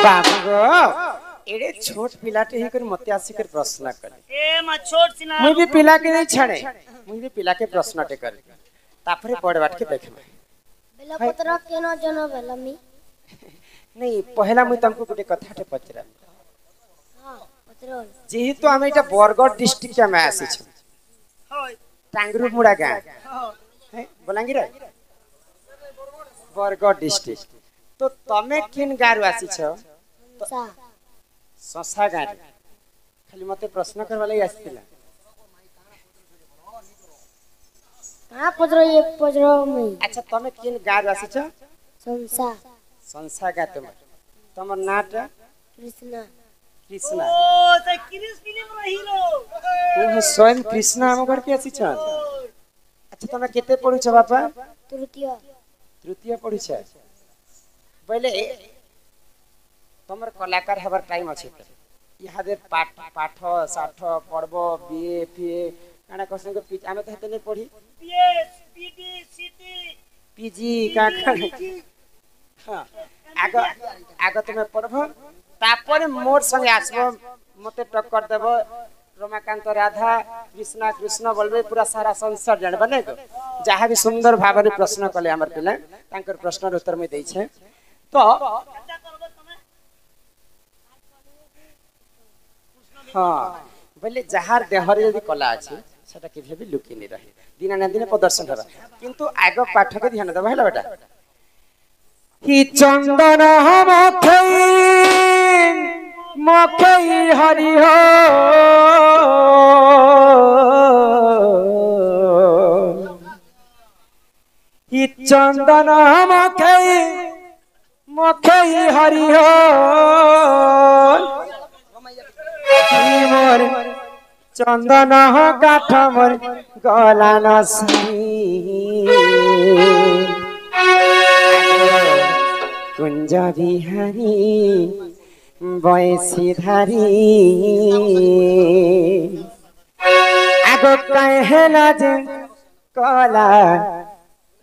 बाबू गो एडे छोट पिलाटे ही कर मते आसी कर प्रश्न कर ए मा छोट सिना मुई भी पिला के नहीं छाड़े मुई भी पिला के प्रश्न टे कर तापरे बड़ बाट के देखमा बेला पत्र केनो जनो बेलमी नहीं पहला मुई तुमको गुटे कथा टे पचरा हां पत्र जेहेतु हम एटा बरगढ़ डिस्ट्रिक्ट में आसी छ होय टांगरू मुड़ा गां हां है बलांगीर बरगढ़ डिस्ट्रिक्ट तो तमे किन गारु आसी छ सा ससा गार खाली मते प्रश्न करवा लई आसीला हां पत्र ये पत्र में अच्छा तमे किन गारु आसी छ संसा संसा गा तमर नाटा कृष्ण कृष्णा ओ त किरिस फिल्म रो हीरो ओ स्वयं कृष्णा हम घर के आसी छ अच्छा तमे केते पढु छ बापा तृतीय पढु छ पहले तमर कलाकार हबर टाइम अछि त यहाँ दे पाठ साठ पढ़ब बीए फीए काना कसन को पिच आमे त हेते नै पढी पीएस पीडी सीटी पीजी का हां आगो आगो तमे पढ़ब तापर मोर संगे आसबो मते टक्कर देब रमाकांत राधा कृष्णा कृष्ण बोलबे पूरा सारा संसार जानबा नै को जहाँ भी सुंदर भाव में प्रश्न कले हमर पिला तांकर प्रश्न उत्तर में दै छै तो हाँ बोले जहार देहरे यदि कला अछि सेटा केभे भी लुकी नहीं रहे दिन ना दिन प्रदर्शन हबा किंतु आग पाठ के ध्यान देबा हैला बेटा कि चंदन मखई हरि हो कि चंदन मखई हरि हो मोर चंदन काठ मोर गला नसी कुंज बिहारी बैसी धारी आगो कहेला जे कला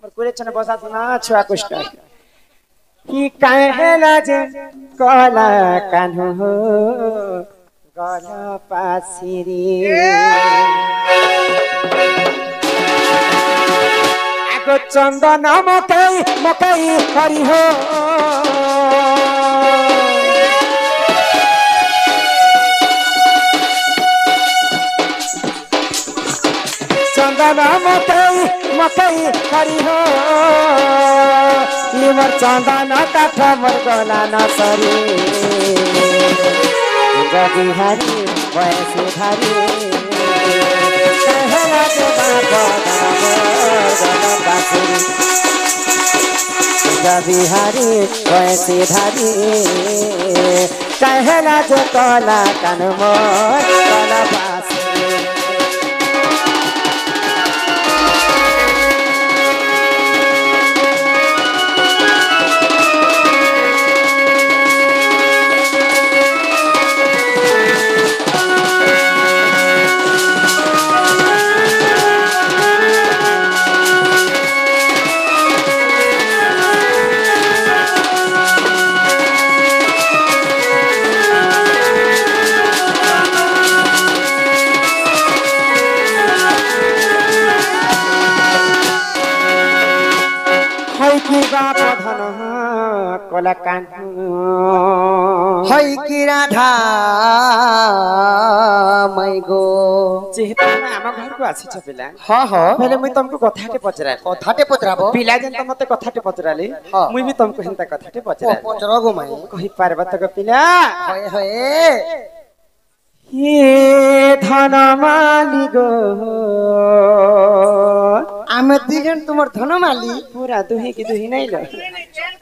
मोर कुरे छन बसा सुना छुआ कुष्ट कि कहेला जे कला कान्हो हो गला पासिरी आगो चंदन मकई हरि हो चंदन मकई हरि हो मोर चंदन काठ मोर गला नसरी बिहारी वैसे धारी कहला के बिहारी वैसे धारी कहला जो कला कान मोर कला पास कला कान हई की राधा मै गो जेहेतु आम घर को आसी छ पिला हां हां पहले मुई तुमको कथाटे पचराबो पिला जन त मते कथाटे पचराले मुई भी तुमको हिंता कथाटे पचरा पचरा गो माई कहि पारबा त पिला होय होय ये धनमाली गो आमे दिगन तुमर धनमाली पूरा दुही की दुही नहीं लो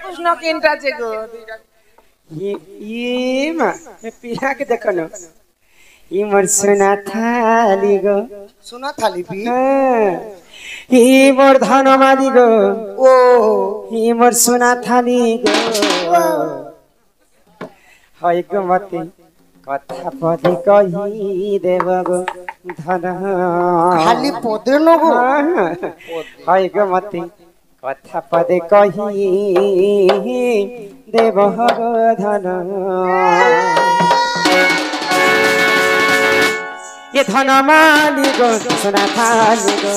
कृष्ण केनटा जे गो ये मा पिया के देखनो ये मोर सोना थाली गो सोना थाली भी ये मोर धनमाली गो ओ ये मोर सोना थाली गो हाय गो मते कथा पदे कही देव गो धन खाली पदे न गो हाय गो मते কথা পদে কহি দেব ধন ये धन माली गो सोना थाली गो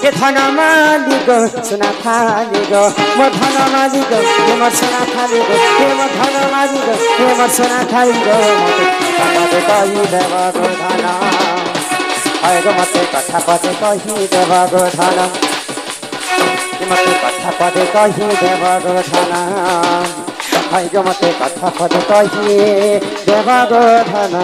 ये धन माली गो सोना थाली गो मो धन माली गो ये मोर सोना थाली गो ये मो धन माली गो ये मोर सोना थाली गो मते कही देव गो धन आय गो मते कथा पदे कही देव गो धन मते कथा पदे कही देव गो धन हाय गो मते कथा पद कही देव गो धन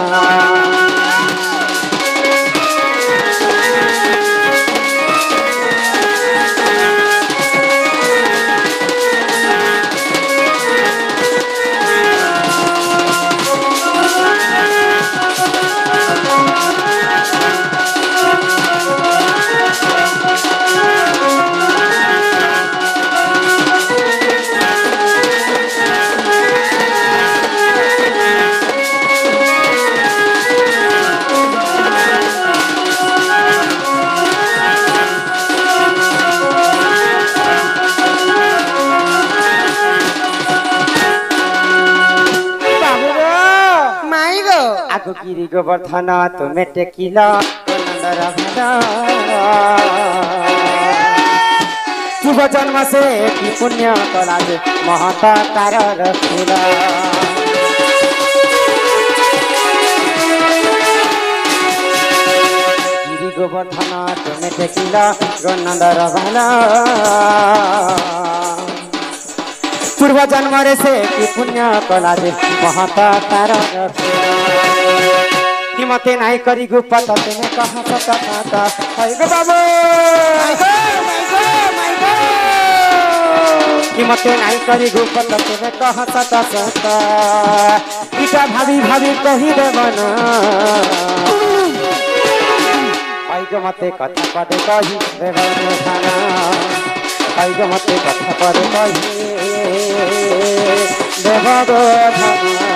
गिरी गोवर्धन तुमे टेकिल पूर्व जन्म से की पुण्य कला महत तार रखिल गिरी गोवर्धन तुमे टेकिल नंदर भाला पूर्व जन्म से कि पुण्य कला महत तार हिमते नाई करी गुपत तेने कहा सता माता हाय गो बाबू हिमते नाई करी गुपत तेने कहा सता सता इटा भाभी भाभी कही देवन हाय गो मते कथा पदे कही देवन थाना हाय गो मते कथा पदे कही देव गो धन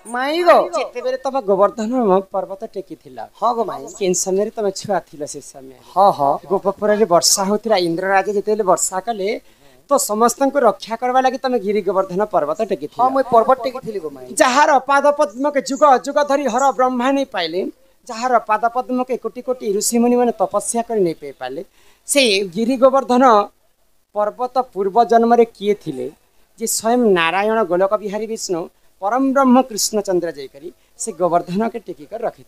माई गो जेते बेरे तब गोवर्धन पर्वत टेकी थिला हां गो माई केन समय तमे छुआ थिला से समय हां हां गोपपुर रे वर्षा होतिरा इंद्र राजा जेते वर्षा कले तो समस्त को रक्षा करवा लागि तमे गिरी गोवर्धन पर्वत टेकी थिला हां मैं पर्वत टेकी थिली गो माई जहार पाद पद्म के जुग जुग धरी हर ब्रह्मा नहीं पाइले जहार पाद पद्म के कोटि कोटि ऋषि मुनि माने तपस्या कर नहीं पे पाले से गिरी गोवर्धन पर्वत पूर्व जन्म रे किए थिले जे स्वयं नारायण गोलक बिहारी विष्णु परम ब्रह्म कृष्णचंद्र जयकरी से गोवर्धन के टेकी कर रखी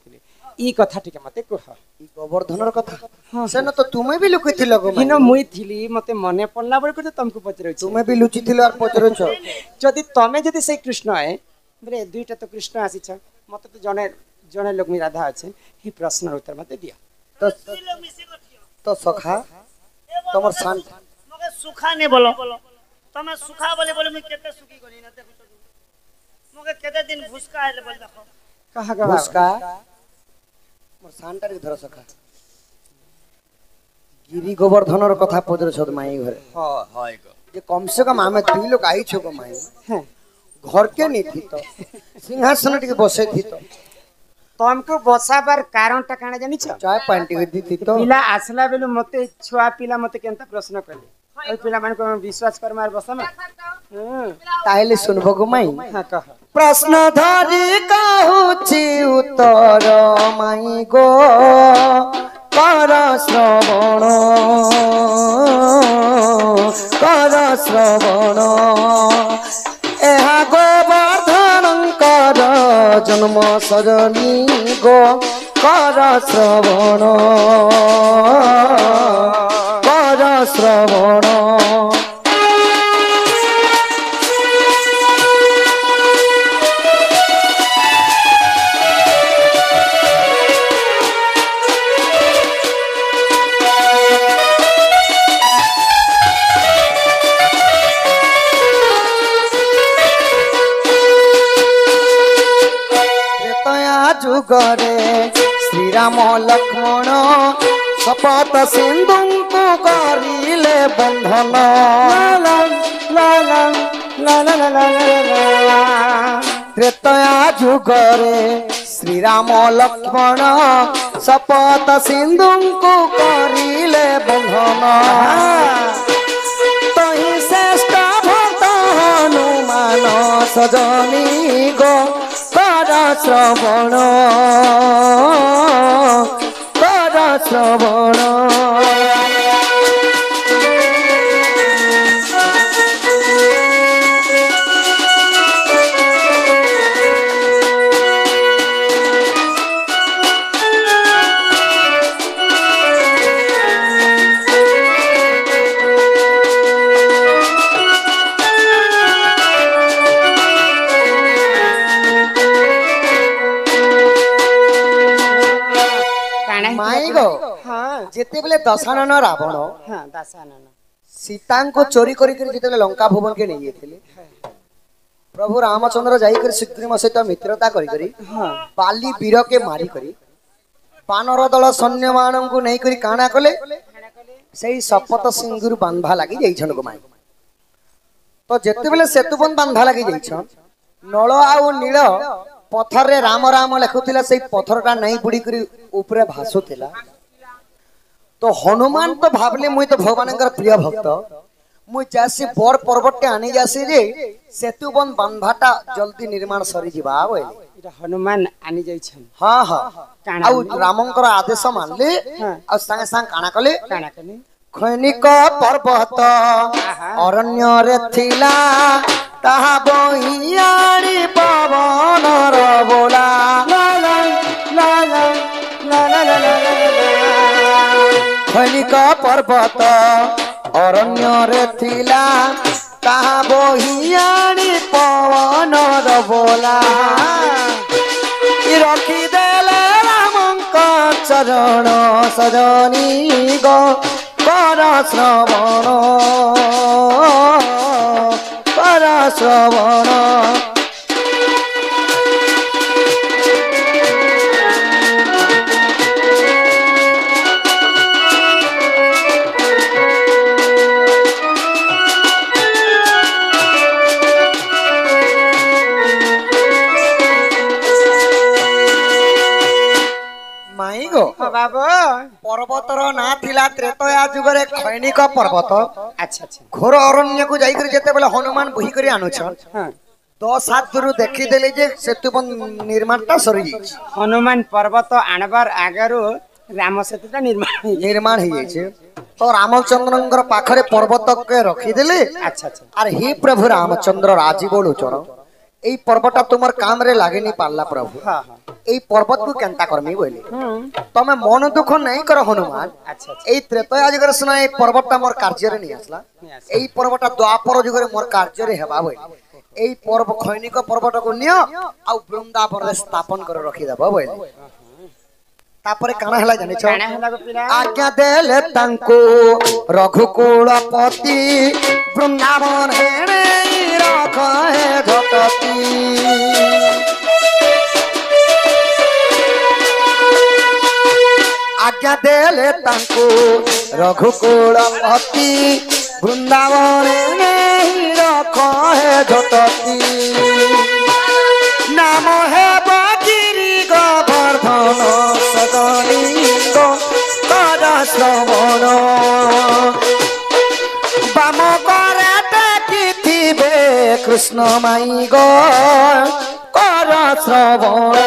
ई कथा टिके मते कह ई गोवर्धनर कथा हां से न तो तुमे भी लुकी थिलो गो हिनो मुई थिली मते मने पड़ला बळे को तुमको पचरे तुमे भी लुचि थिलो और पचरछ जदी तमे जदी से कृष्ण है बरे दुईटा तो कृष्ण आसी छ मते तो जने जने लोग में राधा আছে ही प्रश्न उत्तर मते दिया तो सखा तमर शांत मगे सुखा ने बोलो तमे सुखा बोले बोले मैं केते सुखी गनी ना देखो मगे केते दिन भुसका है बोल देखो कहा गा भुसका मोर शांतार धर सखा गिरी गोवर्धनर कथा पदर छद माई घरे हां हाय गो जे कम से कम हमें दुई लोग आई छो गो माई हैं घर के नहीं थी तो सिंहासन टिके बसे थी तो तुमको बसाबार कारण टा काना जानि छ चाय पानी टिके दी थी तो पिला आसला बेलु मते छुआ पिला मते केनता प्रश्न करले ओइ पिला मान को विश्वास कर मार बसमा ताइले सुनबो गो माई हां कह प्रश्न धरि कहूची उत्तर माई गो कर श्रवण एहा गोवर्धनंकर जन्म सजनी गो कर श्रवण जुगरे श्रीराम लक्ष्मण शपथ सिंधु को करिले बंधन त्रेतया जुगरे श्रीराम लक्ष्मण शपथ सिंधु को करिले बंधन तही श्रेष्ठ भक्त हनुमान सजनी गो कर श्रवण माई गो हाँ जेते बेले दशानन रावण हाँ दासानन सीता को चोरी करी जेते लंका भुवन के नहीं थे प्रभु रामचंद्र जाइकर सुग्रीव सहित मित्रता करी हाँ बाली वीर के मारी करी पानर दल सैन्य मान को नहीं करी काना कले सही शपथ सिंदूर बांधा लगी जाइछन को माई तो जेते बेले सेतुबंध बांधा लगी जाइछन नल आउ नील पथर रे राम राम लिखुला से पथरटा नहीं बुड़ी करी ऊपर भासुला तो हनुमान तो भावले मुई तो भगवान प्रिय भक्त मुई जासी बड़ पर्वत आनी जासी जे सेतुबंध बांधाटा जल्दी निर्माण सरी जीवा बोले इटा हनुमान आनी जाइछन हाँ हाँ काना आउ रामंकर आदेश मानले हाँ। आ संगे संग काना कले काना कने खैनिक पर्वत अरण्य रे थिला ताहा बहियाड़ी पवन र बोला खैनिक पर्वत अरण्य रे थिला ताहा बहियाड़ी पवन र बोला रखी देले रामंक चरण सजनी गो कर श्रवण माई गो हाँ बाबू पर्वतर ना थिला त्रेतया जुगरे खैनिक पर्वत अच्छा अच्छा घोर अरण्य को जाइकर जेते बेले हनुमान बोही करी आनुछन हाँ 10 हाथ दूर देखी देले जे सेतुबंध निर्माणटा सरी जाइछ हनुमान पर्वत आणबार आगरु राम सेतुटा निर्माण हो जाइछ तो रामचंद्रंकर पाखरे पर्वत के रखी देले अच्छा अच्छा अरे हे प्रभु रामचंद्र राजीव लोचन এই পর্বটা তোমার কামরে লাগেনি পারলা প্রভু हाँ हाँ এই পর্বত কু কেনতা করমি বলি তুমি মন দুঃখ নাই কর হনুমান अच्छा अच्छा এই ত্রেতয়া যুগরে শুনা এই পর্বতটা মোর কার্যরে নি আসলা এই পর্বতটা দ্বাপর যুগরে মোর কার্যরে হেবা বলি এই পর্ব খৈনিক পর্বতকু নিও আউ বৃন্দাবনে স্থাপন করে রাখি দেব বলি তারপরে কানা হেলা জানিছ काना हला गोपीरा आज्ञा देले तांको रघुकुलपति वृंदावन हेणे रखे घटती आज्ञा देले तांको रघुकुलपति वृंदावन हेणे रखे घटती नाम है बागिरी गोवर्धन सदनी गो कर श्रवण बाम करे देखिथिबे कृष्ण माई गो कर श्रवण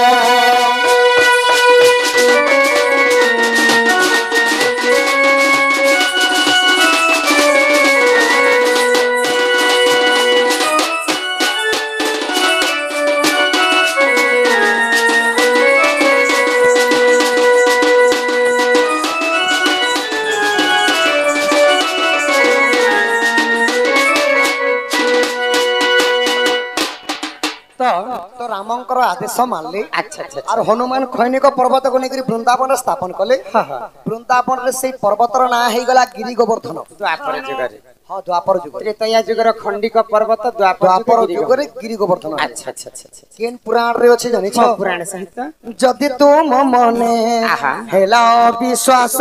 रामंकर आदेश मानले अच्छा अच्छा और हनुमान खैनिक पर्वत को लेकर वृंदावन स्थापन कले वृंदावन रे से पर्वतर ना हे गला गिरि गोवर्धन द्वापर जुगरे हां द्वापर युग त्रेतया जुगर खंडिक पर्वत द्वापर द्वापर युग रे गिरि गोवर्धन अच्छा अच्छा अच्छा केन पुराण रे अछि जानि छ पुराण सहित जदि तुम मने आहा। हेला विश्वास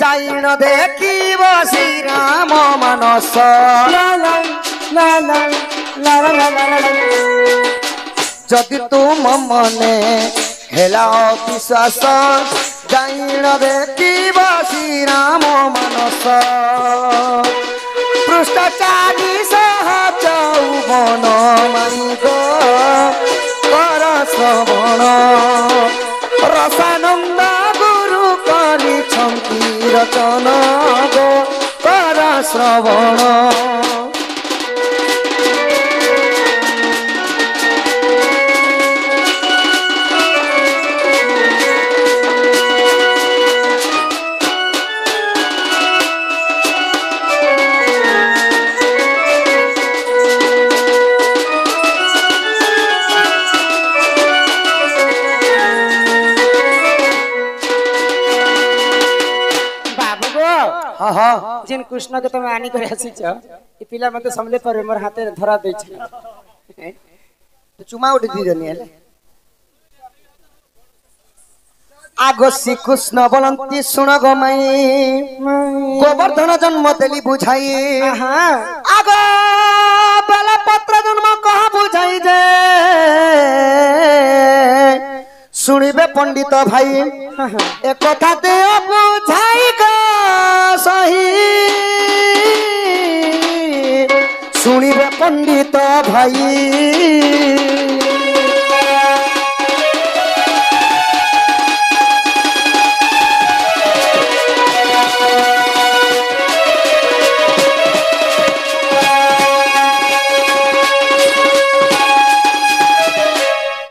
जाइन देखिब श्री राम मानस जदि तुम मने हेला विश्वास जाइन देखिब श्री राम मानस पृष्ठचारी सह चौवन मानिग कर श्रवण रसानंद गुरु करी छंती रचन गो कर श्रवण बाबू गो हाँ हाँ जिन कृष्ण के तुम आनी करे आसीच ई पिला मते समले पर मोर हाथे धरा दै छ तो चुमा उठी दी देनी है आगो श्री कृष्ण बोलंती सुन गो मई गोवर्धन जन्म देली बुझाई हां आगो बेला पत्र जन्म कह बुझाई जे सुनिबे पंडित भाई एक कथा दे बुझाई गो सही सुनिबे पंडित भाई